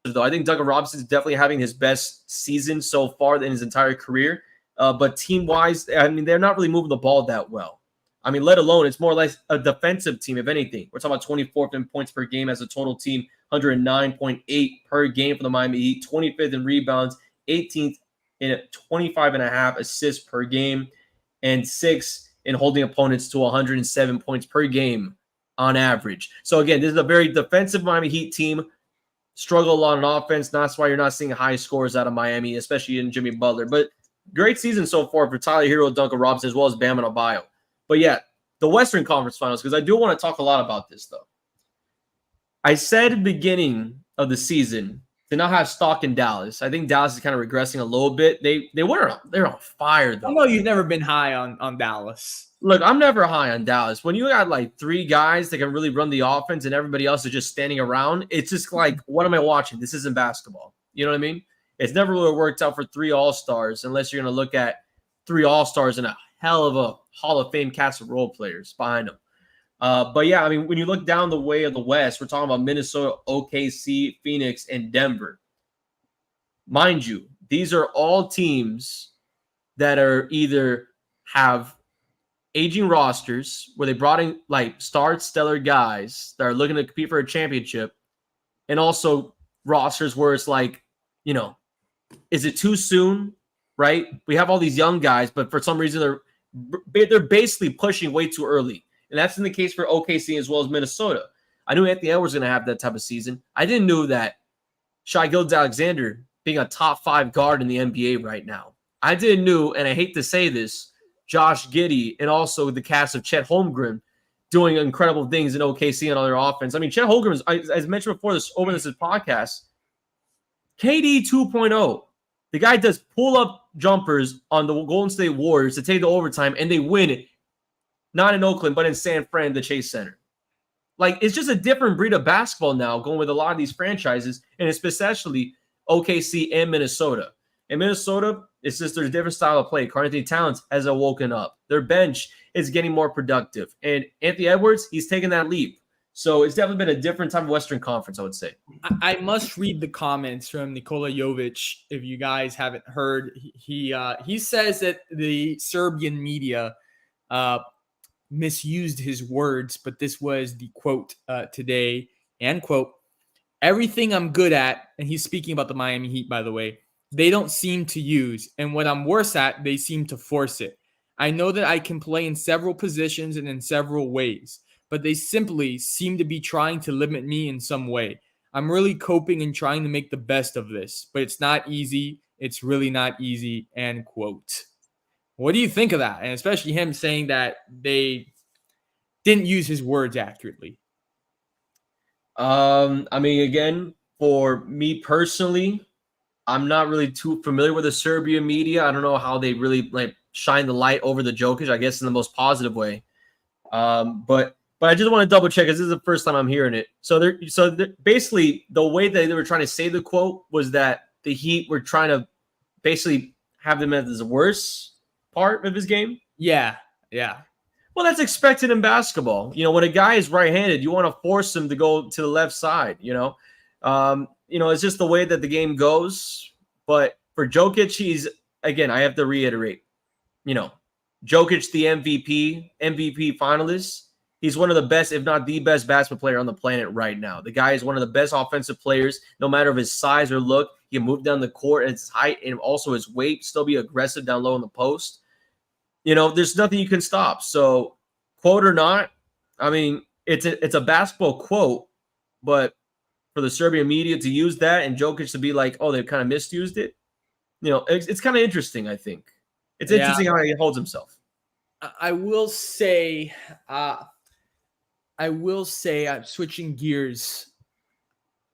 though. I think Duncan Robinson is definitely having his best season so far in his entire career. But team-wise, I mean, they're not really moving the ball that well. I mean, let alone, it's more or less a defensive team, if anything. We're talking about 24th in points per game as a total team, 109.8 per game for the Miami Heat, 25th in rebounds, 18th in 25.5 assists per game, and 6th in holding opponents to 107 points per game on average. So, again, this is a very defensive Miami Heat team. Struggle a lot on offense. That's why you're not seeing high scores out of Miami, especially in Jimmy Butler. But great season so far for Tyler Hero, Duncan Robinson, as well as Bam Adebayo. But yeah, the Western Conference Finals, because I do want to talk a lot about this, though. I said at the beginning of the season to now have stock in Dallas. I think Dallas is kind of regressing a little bit. They're on fire though. I know you've never been high on Dallas. Look, I'm never high on Dallas. When you got like 3 guys that can really run the offense and everybody else is just standing around, it's just like, what am I watching? This isn't basketball. You know what I mean? It's never really worked out for 3 All-Stars unless you're going to look at 3 All-Stars and a hell of a Hall of Fame cast of role players behind them. But yeah, I mean, when you look down the way of the West, we're talking about Minnesota, OKC, Phoenix, and Denver. Mind you, these are all teams that are either have aging rosters where they brought in like stellar guys that are looking to compete for a championship, and also rosters where it's like, is it too soon? Right? We have all these young guys, but for some reason they're basically pushing way too early. And that's in the case for OKC as well as Minnesota. I knew Anthony Edwards was going to have that type of season. I didn't know that Shai Gilgeous-Alexander being a top 5 guard in the NBA right now. I didn't know, and I hate to say this, Josh Giddey and also the cast of Chet Holmgren doing incredible things in OKC and on their offense. I mean, Chet Holmgren, as mentioned before this podcast, KD 2.0. The guy does pull-up jumpers on the Golden State Warriors to take the overtime, and they win it. Not in Oakland, but in San Fran, the Chase Center. Like, it's just a different breed of basketball now going with a lot of these franchises, and especially OKC and Minnesota. In Minnesota, it's just there's a different style of play. Karl Anthony Towns has woken up. Their bench is getting more productive. And Anthony Edwards, he's taken that leap. So it's definitely been a different type of Western Conference, I would say. I must read the comments from Nikola Jovic. If you guys haven't heard, he says that the Serbian media misused his words, but this was the quote today, and quote, "Everything I'm good at," and he's speaking about the Miami Heat, by the way, "they don't seem to use, and what I'm worse at, they seem to force it. I know that I can play in several positions and in several ways, but they simply seem to be trying to limit me in some way. I'm really coping and trying to make the best of this, but it's not easy. It's really not easy," end quote. What do you think of that? And especially him saying that they didn't use his words accurately. I mean, again, for me personally, I'm not really too familiar with the Serbian media. I don't know how they really like shine the light over the Jokic, I guess in the most positive way. But I just want to double check because this is the first time I'm hearing it. So basically the way that they were trying to say the quote was that the Heat were trying to basically have them as the worst part of his game. Yeah. Well, that's expected in basketball. When a guy is right-handed, you want to force him to go to the left side. It's just the way that the game goes. But for Jokic, I have to reiterate, Jokic, the MVP finalist. He's one of the best, if not the best basketball player on the planet right now. The guy is one of the best offensive players, no matter of his size or look. He can move down the court, and his height and also his weight, still be aggressive down low in the post. There's nothing you can stop. So, quote or not, I mean, it's a basketball quote, but for the Serbian media to use that and Jokic to be like, oh, they've kind of misused it, it's kind of interesting, I think. It's interesting how he holds himself. I will say, I'm switching gears.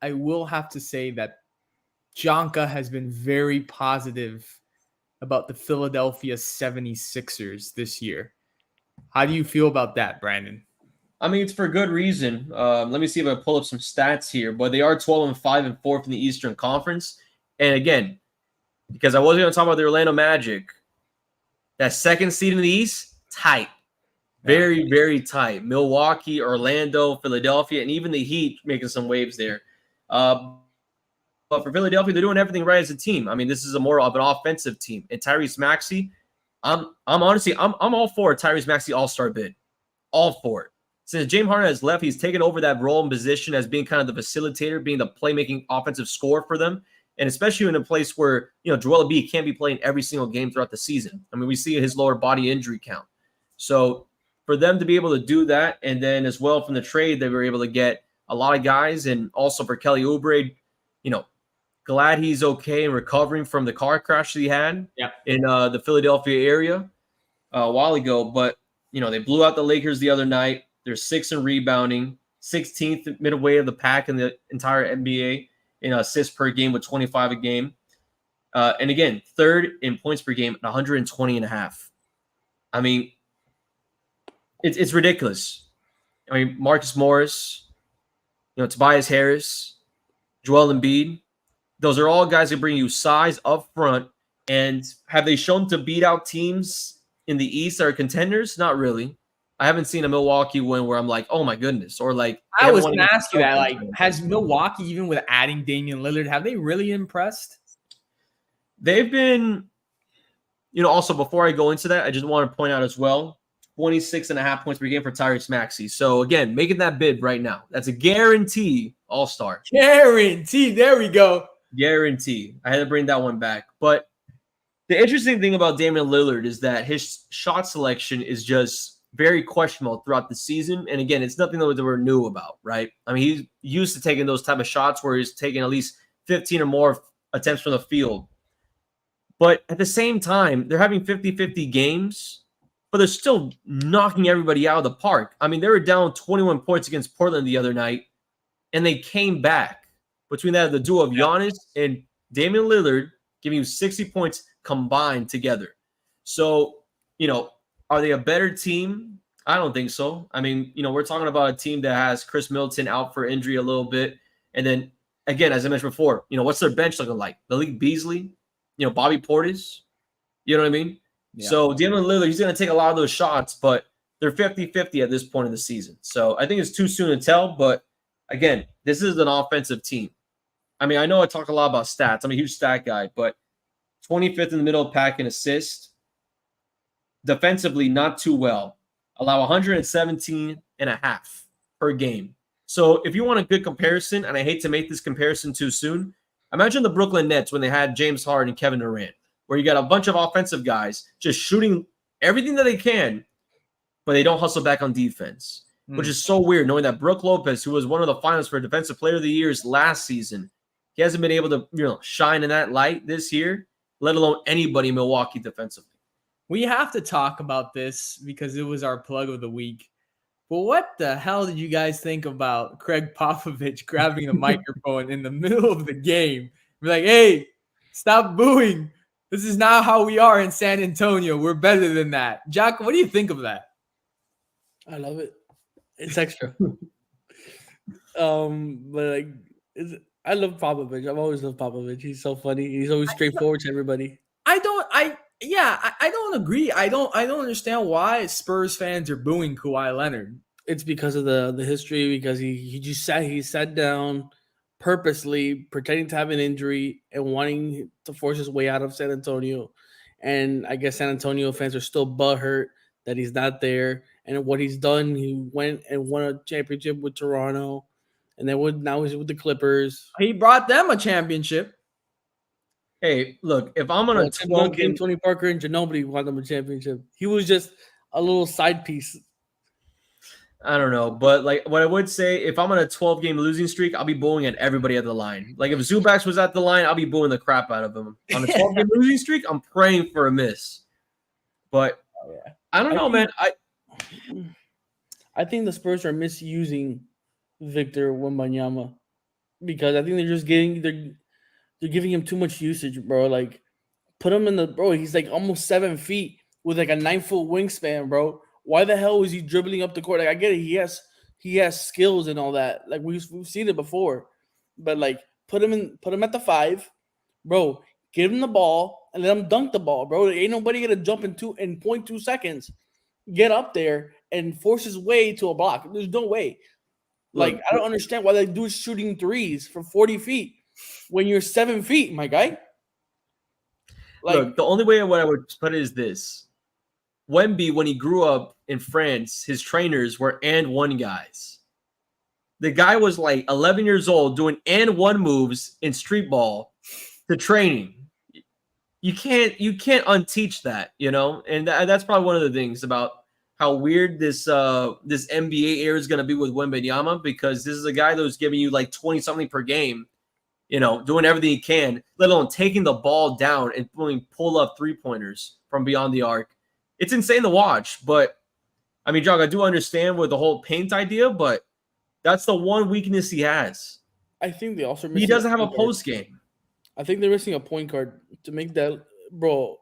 I will have to say that Jonka has been very positive about the Philadelphia 76ers this year. How do you feel about that, Brandon? I mean, it's for good reason. Let me see if I pull up some stats here. But they are 12-5 and 4th in the Eastern Conference. And again, because I wasn't going to talk about the Orlando Magic, that second seed in the East, tight. Very, very tight. Milwaukee, Orlando, Philadelphia, and even the Heat making some waves there. But for Philadelphia, they're doing everything right as a team. I mean, this is a more of an offensive team. And Tyrese Maxey, I'm honestly all for a Tyrese Maxey all-star bid. All for it. Since James Harden has left, he's taken over that role and position as being kind of the facilitator, being the playmaking offensive scorer for them. And especially in a place where, Joel Embiid can't be playing every single game throughout the season. I mean, we see his lower body injury count. So for them to be able to do that, and then as well from the trade, they were able to get a lot of guys, and also for Kelly Oubre, glad he's okay and recovering from the car crash that he had in the Philadelphia area a while ago. But, they blew out the Lakers the other night. They're 6th in rebounding, 16th midway of the pack in the entire NBA. in assists per game with 25 a game. And again, third in points per game at 120.5. I mean, it's ridiculous. I mean, Marcus Morris, Tobias Harris, Joel Embiid, those are all guys that bring you size up front. And have they shown to beat out teams in the East that are contenders? Not really. I haven't seen a Milwaukee win where I'm like, oh my goodness. Or like, I was going to ask you that. Like, has Milwaukee, even with adding Damian Lillard, have they really impressed? They've been, also before I go into that, I just want to point out as well, 26.5 points per game for Tyrese Maxey. So again, making that bid right now. That's a guarantee all-star. Guarantee. There we go. Guarantee. I had to bring that one back. But the interesting thing about Damian Lillard is that his shot selection is just very questionable throughout the season. And again, it's nothing that we're new about, right? I mean, he's used to taking those type of shots where he's taking at least 15 or more attempts from the field. But at the same time, they're having 50-50 games, but they're still knocking everybody out of the park. I mean, they were down 21 points against Portland the other night, and they came back. Between that, the duo of Giannis and Damian Lillard giving you 60 points combined together. So, are they a better team? I don't think so. I mean, we're talking about a team that has Chris Middleton out for injury a little bit. And then, again, as I mentioned before, what's their bench looking like? Malik Beasley, Bobby Portis. You know what I mean? Yeah. So, Damian Lillard, he's going to take a lot of those shots, but they're 50-50 at this point in the season. So, I think it's too soon to tell. But, again, this is an offensive team. I mean, I know I talk a lot about stats. I'm a huge stat guy, but 25th in the middle of pack in assists. Defensively, not too well. Allow 117.5 per game. So if you want a good comparison, and I hate to make this comparison too soon, imagine the Brooklyn Nets when they had James Harden and Kevin Durant, where you got a bunch of offensive guys just shooting everything that they can, but they don't hustle back on defense, which is so weird knowing that Brook Lopez, who was one of the finalists for Defensive Player of the Year last season, he hasn't been able to shine in that light this year, let alone anybody in Milwaukee defensively. We have to talk about this because it was our plug of the week. But what the hell did you guys think about Craig Popovich grabbing the microphone in the middle of the game? Be like, hey, stop booing. This is not how we are in San Antonio. We're better than that. Jack, what do you think of that? I love it. It's extra. But I love Popovich. I've always loved Popovich. He's so funny. He's always straightforward to everybody. I don't agree. I don't understand why Spurs fans are booing Kawhi Leonard. It's because of the history, because he sat down purposely pretending to have an injury and wanting to force his way out of San Antonio. And I guess San Antonio fans are still butthurt that he's not there. And what he's done, he went and won a championship with Toronto. And then now he's with the Clippers. He brought them a championship. Hey, look, if I'm on a 12-game, Tony Parker and Ginobili won them a championship. He was just a little side piece. I don't know, but what I would say, if I'm on a 12-game losing streak, I'll be booing at everybody at the line. Like if Zubac's was at the line, I'll be booing the crap out of him. On a 12-game losing streak, I'm praying for a miss. But I don't know, man. I think the Spurs are misusing Victor Wembanyama because I think they're giving him too much usage, bro. Like, put him in he's like almost 7 feet with like a 9-foot wingspan, bro. Why the hell is he dribbling up the court? Like, I get it. He has skills and all that. Like, we've seen it before. But like, put him at the 5, bro. Give him the ball and let him dunk the ball, bro. Ain't nobody gonna jump in 0.2 seconds. Get up there and force his way to a block. There's no way. Like, I don't understand why that dude's shooting threes from 40 feet when you're 7 feet, my guy. Like, look, the only way what I would put it is this. Wemby, when he grew up in France, his trainers were and one guys. The guy was like 11 years old doing and one moves in street ball to training. You can't unteach that, And that's probably one of the things about how weird this NBA era is going to be with Wembanyama, because this is a guy that was giving you like 20-something per game, doing everything he can, let alone taking the ball down and doing pull-up three-pointers from beyond the arc. It's insane to watch, but I mean, Jog, I do understand with the whole paint idea, but that's the one weakness he has. I think they also He doesn't have a post game. I think they're missing a point guard to make that, bro.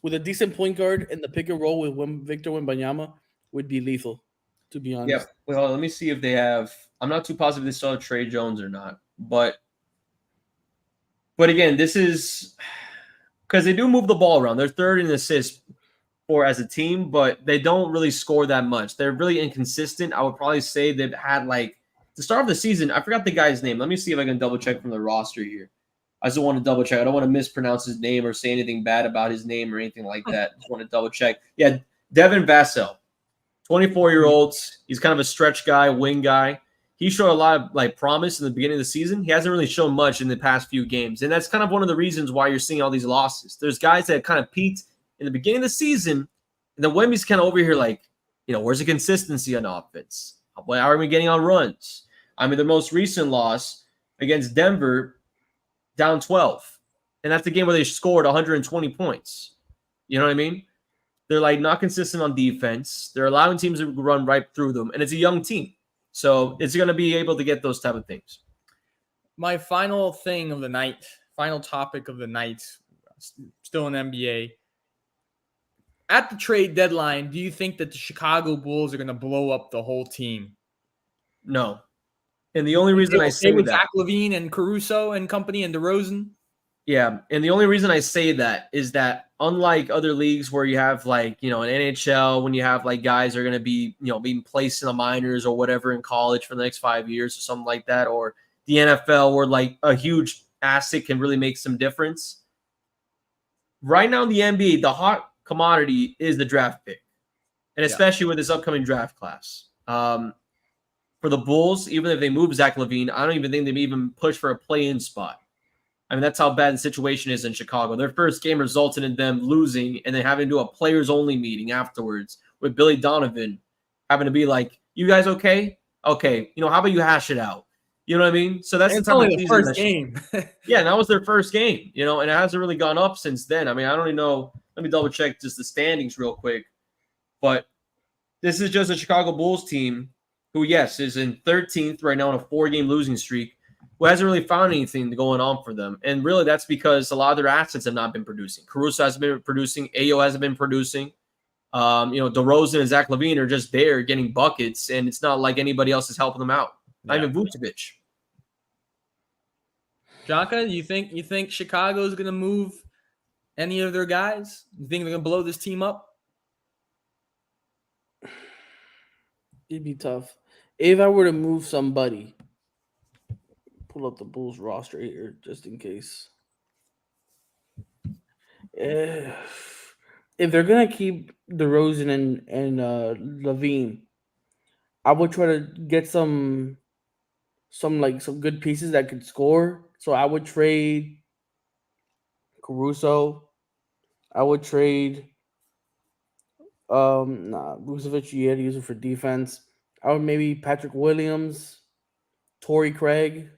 With a decent point guard and the pick and roll with Victor Wembanyama would be lethal. To be honest. Yep. Well, let me see if they have. I'm not too positive they still have Trey Jones or not, but again, this is because they do move the ball around. They're third in assists for as a team, but they don't really score that much. They're really inconsistent. I would probably say they've had like the start of the season. I forgot the guy's name. Let me see if I can double check from the roster here. I just want to double check. I don't want to mispronounce his name or say anything bad about his name or anything like that. Just want to double check. Yeah, Devin Vassell, 24-year-old. He's kind of a stretch guy, wing guy. He showed a lot of like promise in the beginning of the season. He hasn't really shown much in the past few games, and that's kind of one of the reasons why you're seeing all these losses. There's guys that kind of peaked in the beginning of the season, and then Wemby's kind of over here like, where's the consistency on offense? How are we getting on runs? I mean, the most recent loss against Denver, down 12, and that's the game where they scored 120 points. You know what I mean? They're like not consistent on defense. They're allowing teams to run right through them, and it's a young team. So it's going to be able to get those type of things. My final thing of the night, final topic of the night, still in NBA. At the trade deadline, do you think that the Chicago Bulls are going to blow up the whole team? No. And the only reason I say with that, Zach LaVine and Caruso and company and DeRozan. Yeah, and the only reason I say that is that unlike other leagues where you have like, an NHL, when you have like guys are going to be, being placed in the minors or whatever in college for the next 5 years or something like that, or the NFL where like a huge asset can really make some difference. Right now in the NBA, the hot commodity is the draft pick, and especially with this upcoming draft class. For the Bulls, even if they move Zach LaVine, I don't even think they'd even push for a play-in spot. I mean, that's how bad the situation is in Chicago. Their first game resulted in them losing and then having to do a players-only meeting afterwards with Billy Donovan having to be like, you guys okay? Okay. How about you hash it out? You know what I mean? So that's the only the first game. Yeah, and that was their first game, and it hasn't really gone up since then. I mean, I don't even know. Let me double check just the standings real quick. But this is just a Chicago Bulls team who, yes, is in 13th right now on a 4-game losing streak, who hasn't really found anything going on for them. And really that's because a lot of their assets have not been producing. Caruso hasn't been producing. Ayo hasn't been producing. DeRozan and Zach LaVine are just there getting buckets, and it's not like anybody else is helping them out. Not even Vucevic. Jaka, you think Chicago's going to move any of their guys? You think they're going to blow this team up? It'd be tough. If I were to move somebody, pull up the Bulls roster here just in case. If they're gonna keep DeRozan and LaVine, I would try to get some good pieces that could score. So I would trade Caruso. I would trade Vucevic. You had to use it for defense. I would maybe Patrick Williams, Torrey Craig,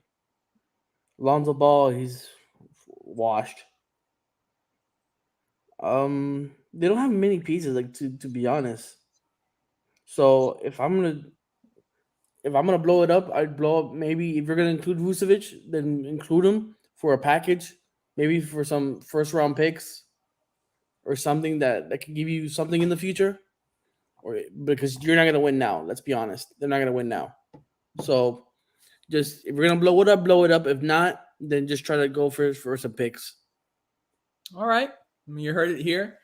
Lonzo Ball. He's washed. They don't have many pieces, like to be honest. So if I'm gonna blow it up, I'd blow up. Maybe if you're gonna include Vucevic, then include him for a package, maybe for some first round picks or something that can give you something in the future. Or because you're not gonna win now. Let's be honest, they're not gonna win now. So just if we're gonna blow it up. If not, then just try to go for some picks. All right. You heard it here.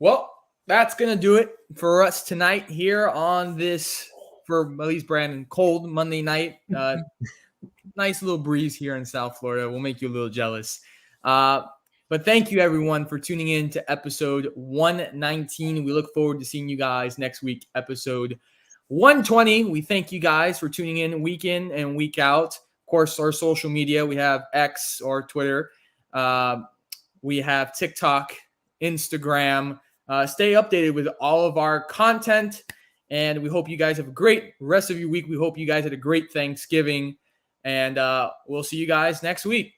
Well, that's going to do it for us tonight here on this, for at least Brandon, cold Monday night. Nice little breeze here in South Florida. We'll make you a little jealous. But thank you, everyone, for tuning in to episode 119. We look forward to seeing you guys next week, episode 120. We thank you guys for tuning in and week out. Of course, our social media, we have X or Twitter. We have TikTok, Instagram. Stay updated with all of our content, and we hope you guys have a great rest of your week. We hope you guys had a great Thanksgiving, and we'll see you guys next week.